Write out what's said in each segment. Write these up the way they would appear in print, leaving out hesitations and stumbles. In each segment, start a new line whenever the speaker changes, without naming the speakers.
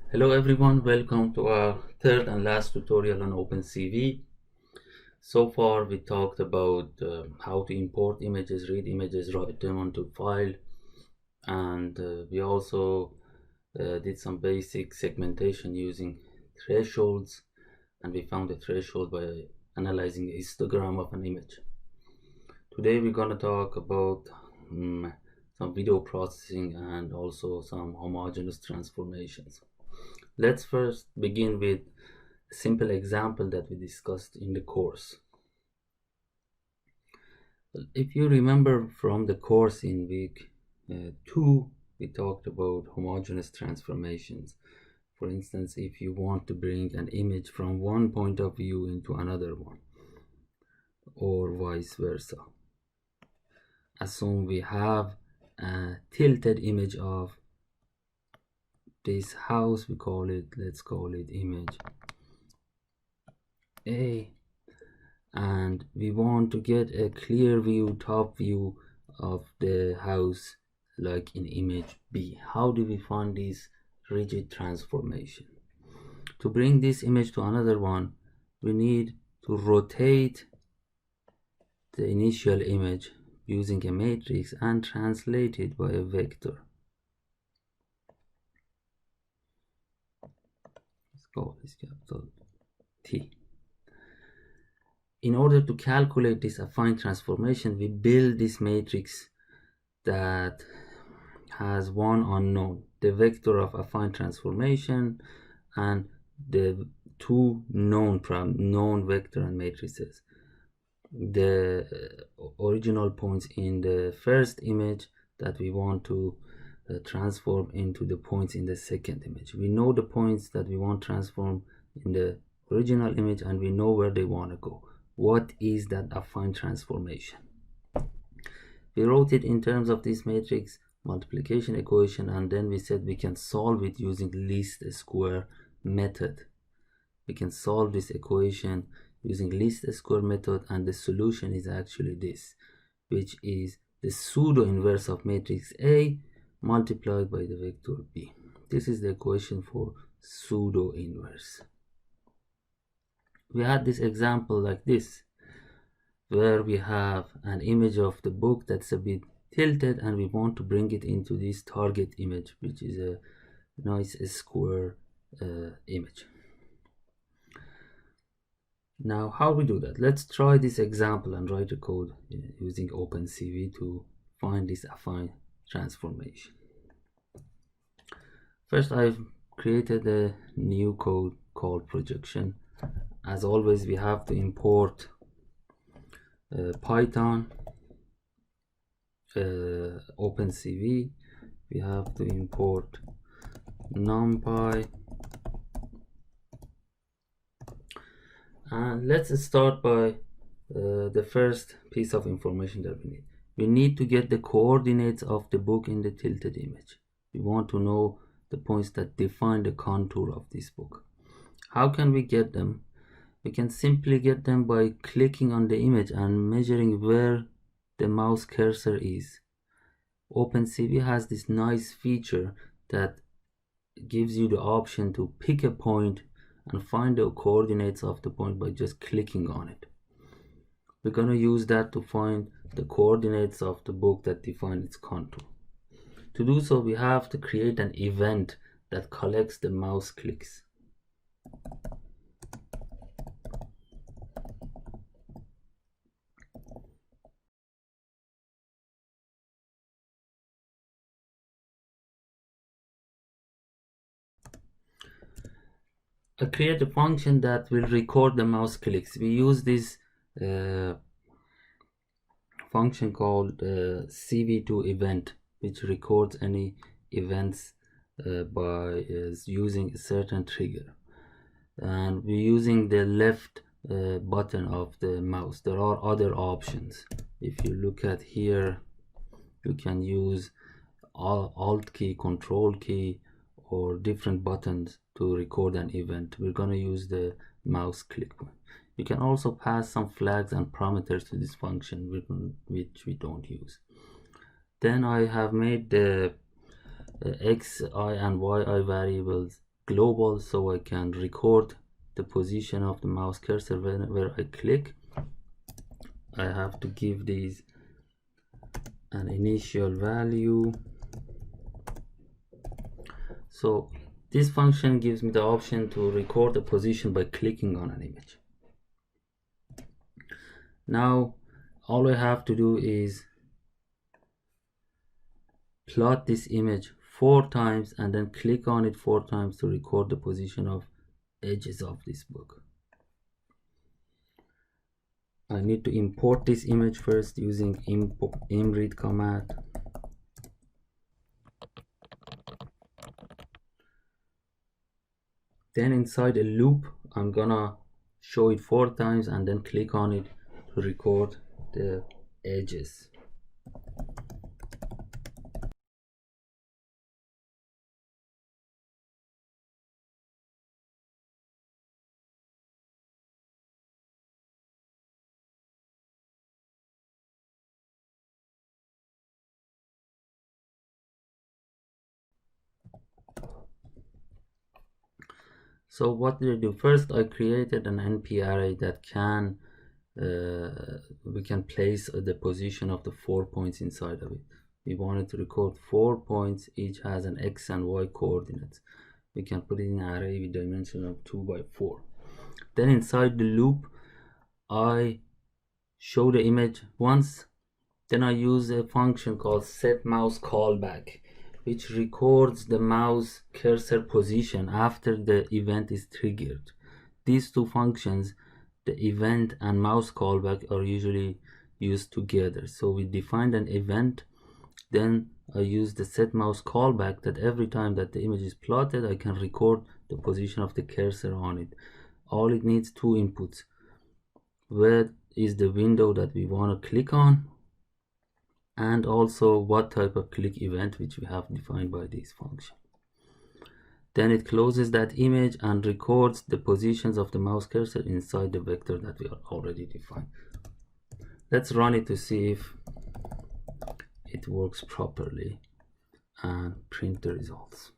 Hello everyone, welcome to our third and last tutorial on OpenCV. So far we talked about how to import images, read images, write them onto file, and we also did some basic segmentation using thresholds, and we found the threshold by analyzing a histogram of an image. Today we're going to talk about some video processing and also some homogeneous transformations. Let's first begin with a simple example that we discussed in the course. If you remember from the course in week 2, we talked about homogeneous transformations. For instance, if you want to bring an image from one point of view into another one, or vice versa. Assume we have a tilted image of this house, let's call it image A, and we want to get a clear view, top view of the house like in image B. How do we find this rigid transformation? To bring this image to another one, we need to rotate the initial image using a matrix and translate it by a vector. Let's call this capital T. In order to calculate this affine transformation, we build this matrix that has one unknown, the vector of affine transformation, and the two known vector and matrices. The original points in the first image that we want to transform into the points in the second image. We know the points that we want transformed in the original image, and we know where they want to go. What is that affine transformation? We wrote it in terms of this matrix multiplication equation, and then we said we can solve it using least square method. We can solve this equation using least square method, and the solution is actually this, which is the pseudo inverse of matrix A multiplied by the vector B. This is the equation for pseudo inverse. We had this example like this, where we have an image of the book that's a bit tilted, and we want to bring it into this target image, which is a nice square image. Now, how we do that? Let's try this example and write a code using OpenCV to find this affine transformation. First, I've created a new code called projection. As always, we have to import Python, OpenCV, we have to import NumPy, and let's start by the first piece of information that we need. We need to get the coordinates of the book in the tilted image. We want to know the points that define the contour of this book. How can we get them? We can simply get them by clicking on the image and measuring where the mouse cursor is. OpenCV has this nice feature that gives you the option to pick a point and find the coordinates of the point by just clicking on it. We're going to use that to find the coordinates of the book that define its contour. To do so, we have to create an event that collects the mouse clicks. I create a function that will record the mouse clicks. We use this function called CV2 event, which records any events by using a certain trigger. And we're using the left button of the mouse. There are other options. If you look at here, you can use Alt key, Control key, or different buttons to record an event. We're going to use the mouse click point. You can also pass some flags and parameters to this function, which we don't use. Then I have made the xi and yi variables global, so I can record the position of the mouse cursor whenever I click. I have to give these an initial value. So this function gives me the option to record the position by clicking on an image. Now all I have to do is plot this image 4 times and then click on it 4 times to record the position of edges of this book. I need to import this image first using imread command. Then inside a loop, I'm gonna show it 4 times and then click on it to record the edges. So what did I do? First, I created an NP array that can we can place the position of the 4 points inside of it. We wanted to record 4 points, each has an x and y coordinates. We can put it in an array with dimension of 2 by 4. Then inside the loop, I show the image once. Then I use a function called setMouseCallback, which records the mouse cursor position after the event is triggered. These two functions, the event and mouse callback, are usually used together. So we defined an event, then I use the setMouseCallback that every time that the image is plotted, I can record the position of the cursor on it. All it needs 2 inputs. Where is the window that we want to click on, and also what type of click event, which we have defined by this function. Then it closes that image and records the positions of the mouse cursor inside the vector that we already defined. Let's run it to see if it works properly and print the results.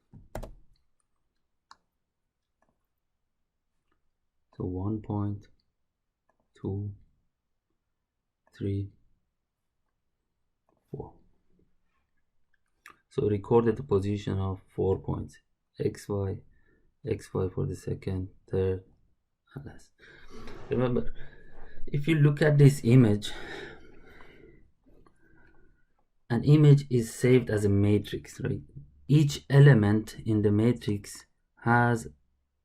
So 1 point, 2, 3, 4. So recorded the position of 4 points, xy, xy for the second, third, and last. Remember, if you look at this image, an image is saved as a matrix, right? Each element in the matrix has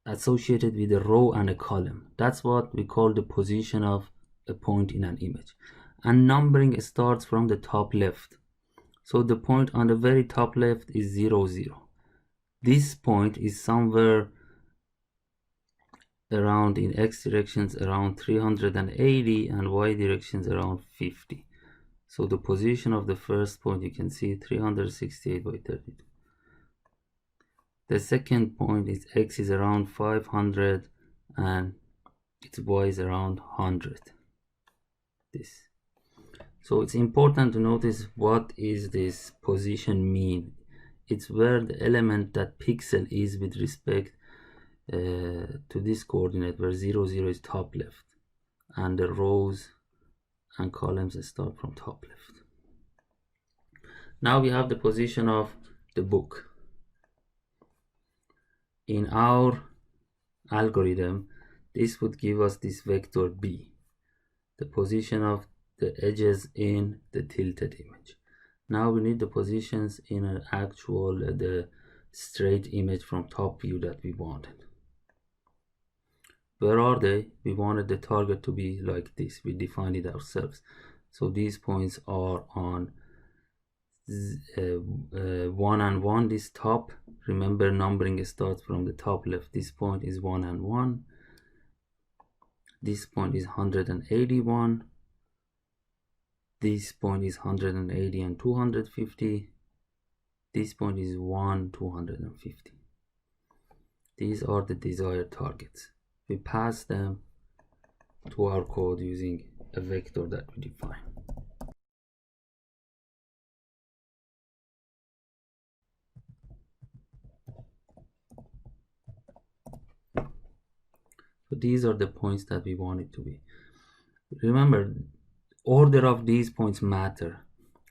associated with a row and a column. That's what we call the position of a point in an image. And numbering starts from the top left. So the point on the very top left is 0, 0. This point is somewhere around, in x directions around 380 and y directions around 50. So the position of the first point, you can see 368 by 32. The second point is x is around 500 and its y is around 100. This. So it's important to notice what is this position mean. It's where the element, that pixel, is with respect to this coordinate, where 0, 0 is top left and the rows and columns start from top left. Now we have the position of the book. In our algorithm, this would give us this vector b, the position of the edges in the tilted image. Now we need the positions in an actual the straight image from top view that we wanted. Where are they? We wanted the target to be like this. We defined it ourselves. So these points are on 1 and 1, this top. Remember, numbering starts from the top left. This point is 1 and 1. This point is 181. This point is 180 and 250. This point is 1, 250. These are the desired targets. We pass them to our code using a vector that we define. So these are the points that we want it to be. Remember, order of these points matter.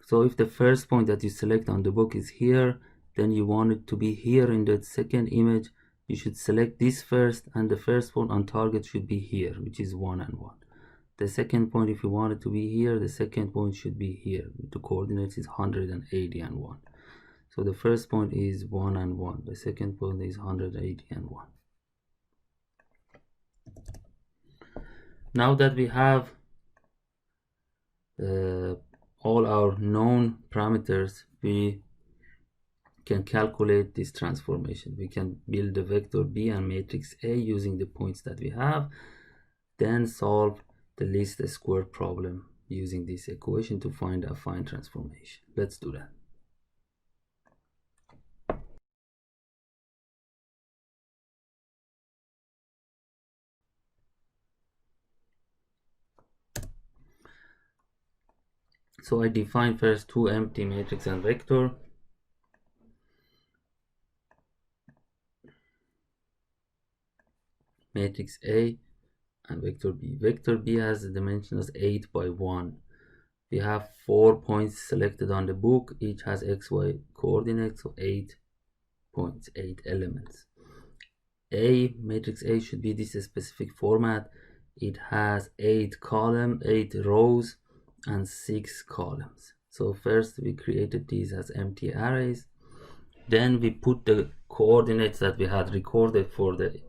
So if the first point that you select on the book is here, then you want it to be here in the second image. You should select this first, and the first point on target should be here, which is 1 and 1. The second point, if you want it to be here, the second point should be here. The coordinates is 180 and 1. So the first point is 1 and 1. The second point is 180 and 1. Now that we have all our known parameters, we can calculate this transformation. We can build the vector B and matrix A using the points that we have, then solve the least square problem using this equation to find a affine transformation. Let's do that. So I define first two empty matrix and vector. Matrix A and vector B. Vector B has the dimensions 8 by 1. We have 4 points selected on the book. Each has xy coordinates, so 8 points, 8 elements. Matrix A should be this specific format. It has 8 rows and 6 columns. So first we created these as empty arrays. Then we put the coordinates that we had recorded for the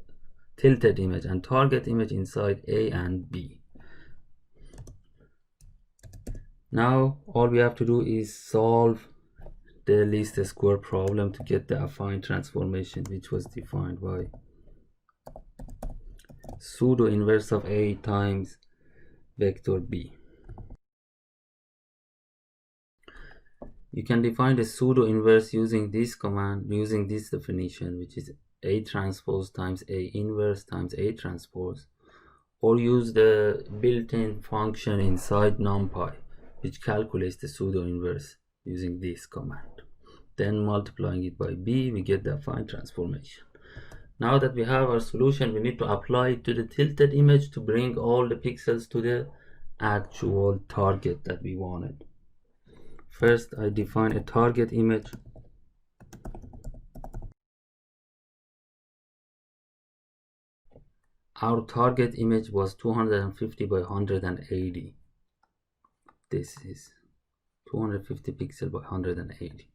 tilted image and target image inside A and B. Now all we have to do is solve the least square problem to get the affine transformation, which was defined by pseudo inverse of A times vector B. You can define the pseudo inverse using this command, using this definition, which is A transpose times A inverse times A transpose, or use the built-in function inside NumPy, which calculates the pseudo inverse using this command. Then multiplying it by B, we get the affine transformation. Now that we have our solution, we need to apply it to the tilted image to bring all the pixels to the actual target that we wanted. First, I define a target image. Our target image was 250 by 180. This is 250 pixels by 180.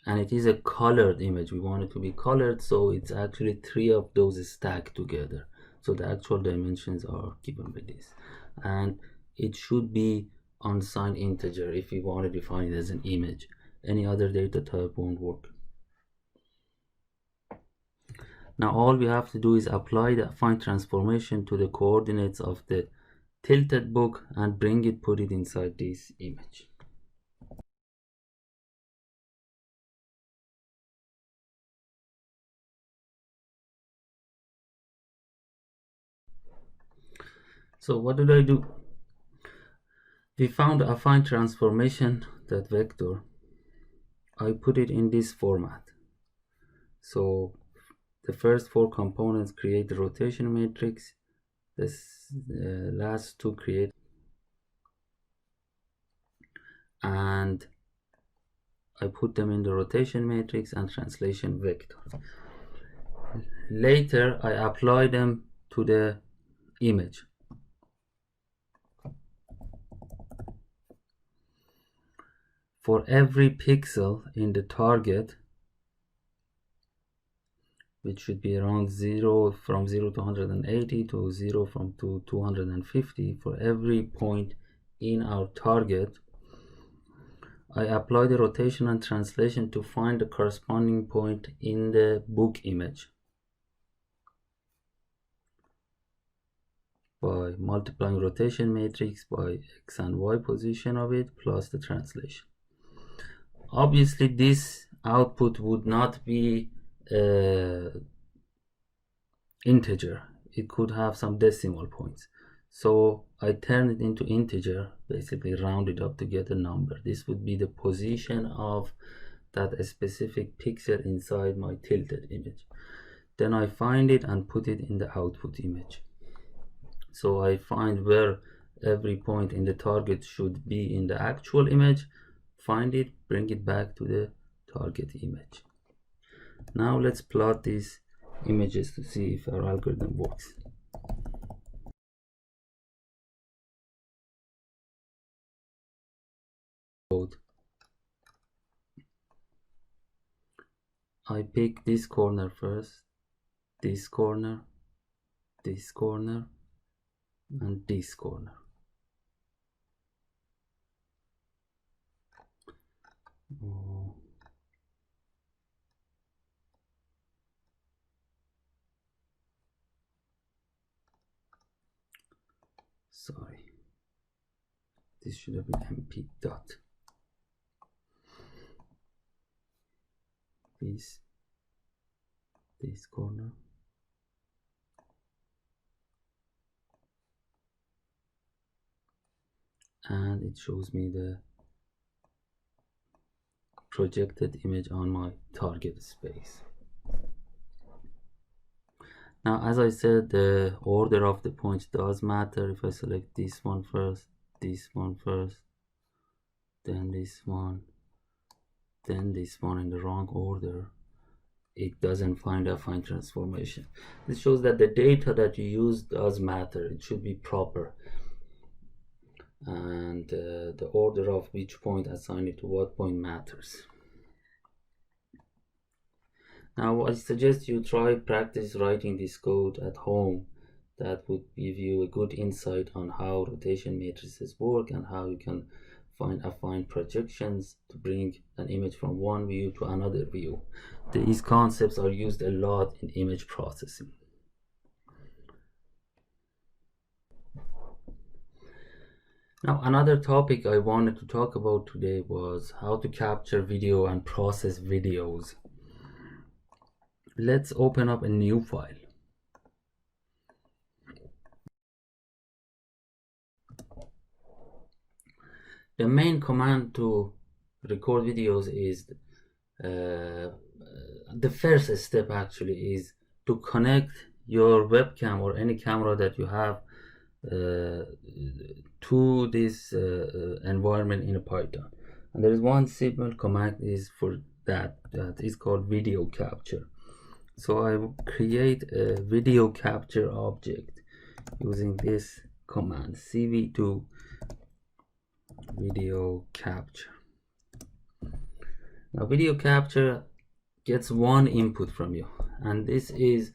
And it is a colored image. We want it to be colored, so it's actually 3 of those stacked together. So the actual dimensions are given by this. And it should be unsigned integer if we want to define it as an image. Any other data type won't work. Now all we have to do is apply the affine transformation to the coordinates of the tilted book and put it inside this image. So what did I do? We found a affine transformation, that vector. I put it in this format. So the first 4 components create the rotation matrix. This last 2 create, and I put them in the rotation matrix and translation vector. Later I apply them to the image. For every pixel in the target, which should be around 0 from 0 to 180 to 0 from to 250, for every point in our target, I apply the rotation and translation to find the corresponding point in the book image by multiplying rotation matrix by x and y position of it plus the translation. Obviously this output would not be integer. It could have some decimal points. So I turn it into integer, basically round it up to get a number. This would be the position of that specific pixel inside my tilted image. Then I find it and put it in the output image. So I find where every point in the target should be in the actual image, find it, bring it back to the target image. Now let's plot these images to see if our algorithm works. I pick this corner first, this corner, this corner, and this corner. Oh. Sorry, this should have been mp dot. This corner, and it shows me the projected image on my target space. Now, as I said, the order of the points does matter. If I select this one first, then this one, then this one in the wrong order, it doesn't find a affine transformation. This shows that the data that you use does matter. It should be proper, and the order of which point assigned it to what point matters. Now I suggest you try practice writing this code at home. That would give you a good insight on how rotation matrices work and how you can find affine projections to bring an image from one view to another view. These concepts are used a lot in image processing. Now, another topic I wanted to talk about today was how to capture video and process videos. Let's open up a new file. The main command to record videos is the first step actually is to connect your webcam or any camera that you have to this environment in a Python. And there is one simple command is for that is called video capture. So I will create a video capture object using this command cv2 video capture. Now video capture gets one input from you, and this is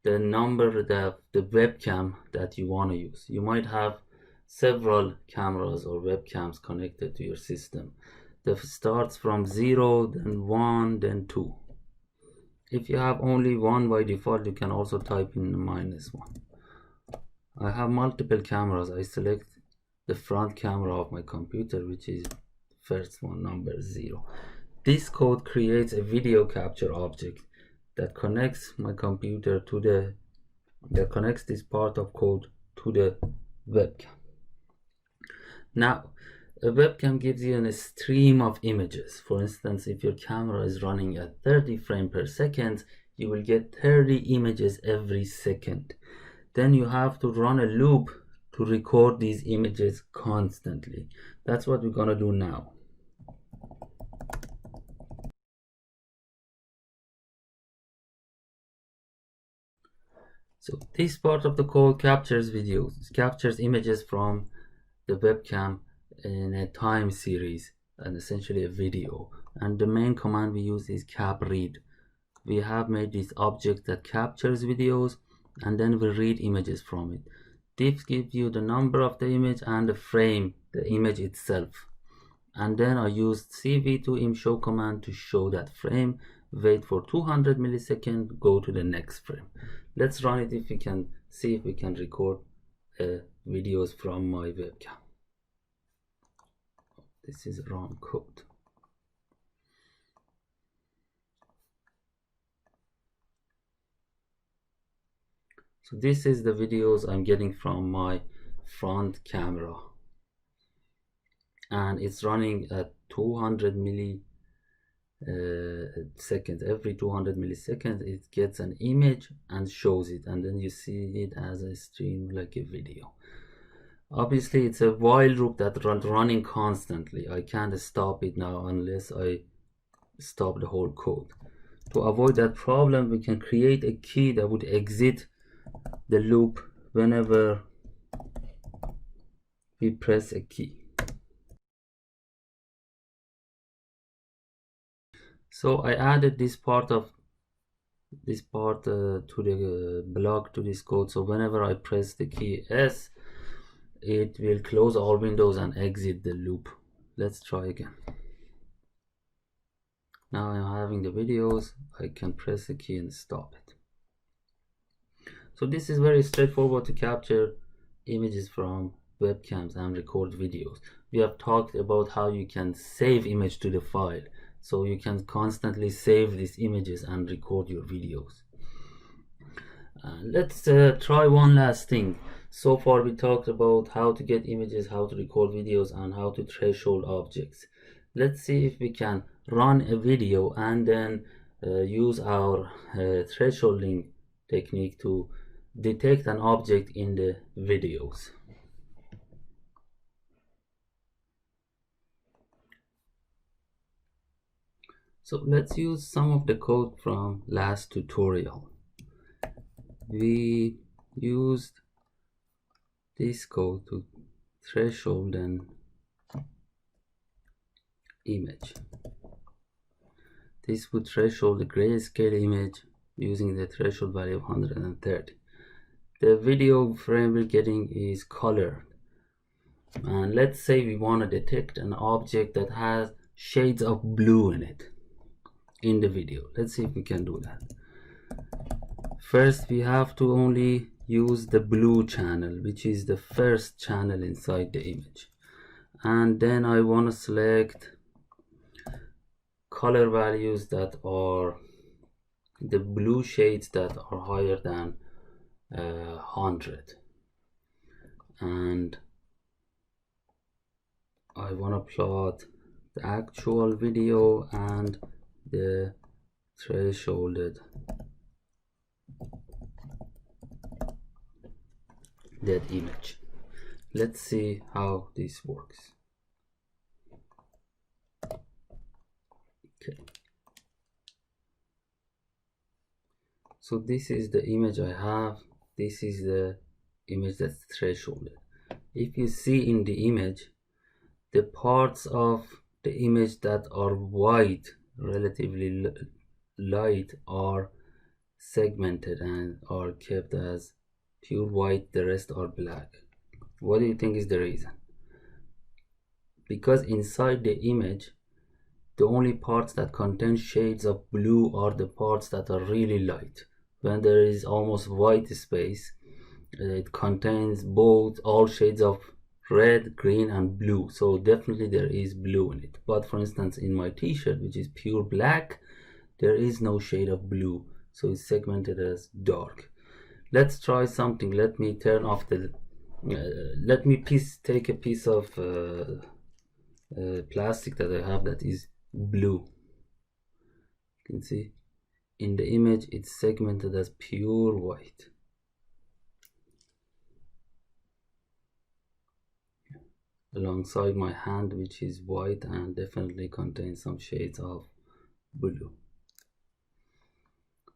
the number that the webcam that you want to use. You might have several cameras or webcams connected to your system. That starts from 0, then 1, then 2. If you have only one by default, you can also type in -1. I have multiple cameras. I select the front camera of my computer, which is first one, number 0. This code creates a video capture object that connects my computer to that connects this part of code to the webcam. Now, a webcam gives you a stream of images. For instance, if your camera is running at 30 frames per second, you will get 30 images every second. Then you have to run a loop to record these images constantly. That's what we're gonna do now. So this part of the code captures videos, captures images from the webcam in a time series, and essentially a video. And the main command we use is cap read. We have made this object that captures videos, and then we read images from it. This gives you the number of the image and the frame, the image itself. And then I used cv2imshow command to show that frame, wait for 200 milliseconds, go to the next frame. Let's run it if we can see if we can record videos from my webcam. This is wrong code. So this is the videos I'm getting from my front camera, and it's running at 200 seconds. Every 200 milliseconds it gets an image and shows it, and then you see it as a stream, like a video. Obviously it's a while loop that running constantly. I can't stop it now unless I stop the whole code. To avoid that problem, we can create a key that would exit the loop whenever we press a key. So I added this part to the block to this code. So whenever I press the key S, it will close all windows and exit the loop. Let's try again. Now I'm having the videos. I can press the key and stop it. So this is very straightforward to capture images from webcams and record videos. We have talked about how you can save image to the file, so you can constantly save these images and record your videos. Let's try one last thing. So far we talked about how to get images, how to record videos, and how to threshold objects. Let's see if we can run a video and then use our thresholding technique to detect an object in the videos. So let's use some of the code from last tutorial. We used this code to threshold an image. This would threshold the grayscale image using the threshold value of 130. The video frame we're getting is colored, and let's say we want to detect an object that has shades of blue in it in the video. Let's see if we can do that. First we have to only use the blue channel, which is the first channel inside the image, and then I want to select color values that are the blue shades that are higher than 100, and I want to plot the actual video and the thresholded that image. Let's see how this works. Okay, so this is the image I have. This is the image that's thresholded. If you see in the image, the parts of the image that are white, relatively light, are segmented and are kept as pure white. The rest are black. What do you think is the reason? Because inside the image, the only parts that contain shades of blue are the parts that are really light. When there is almost white space, it contains both all shades of red, green, and blue. So definitely there is blue in it. But for instance, in my t-shirt, which is pure black, there is no shade of blue, so it's segmented as dark. Let's try something. Let me turn off the let me take a piece of plastic that I have that is blue. You can see in the image it's segmented as pure white. Alongside my hand, which is white and definitely contains some shades of blue.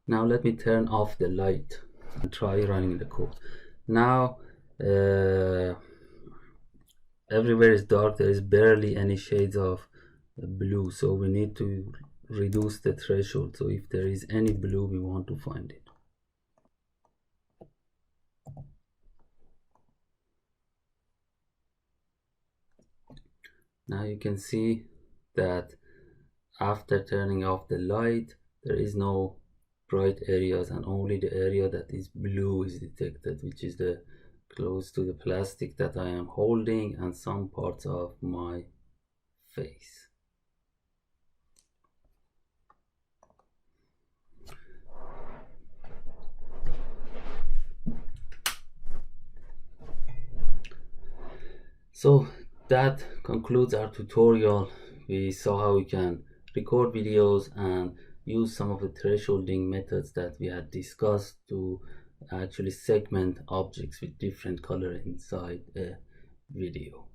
Now let me turn off the light and try running the code. Now everywhere is dark. There is barely any shades of blue, so we need to reduce the threshold. So if there is any blue, we want to find it. Now you can see that after turning off the light, there is no bright areas, and only the area that is blue is detected, which is the close to the plastic that I am holding and some parts of my face. So that concludes our tutorial. We saw how we can record videos and use some of the thresholding methods that we had discussed to actually segment objects with different color inside a video.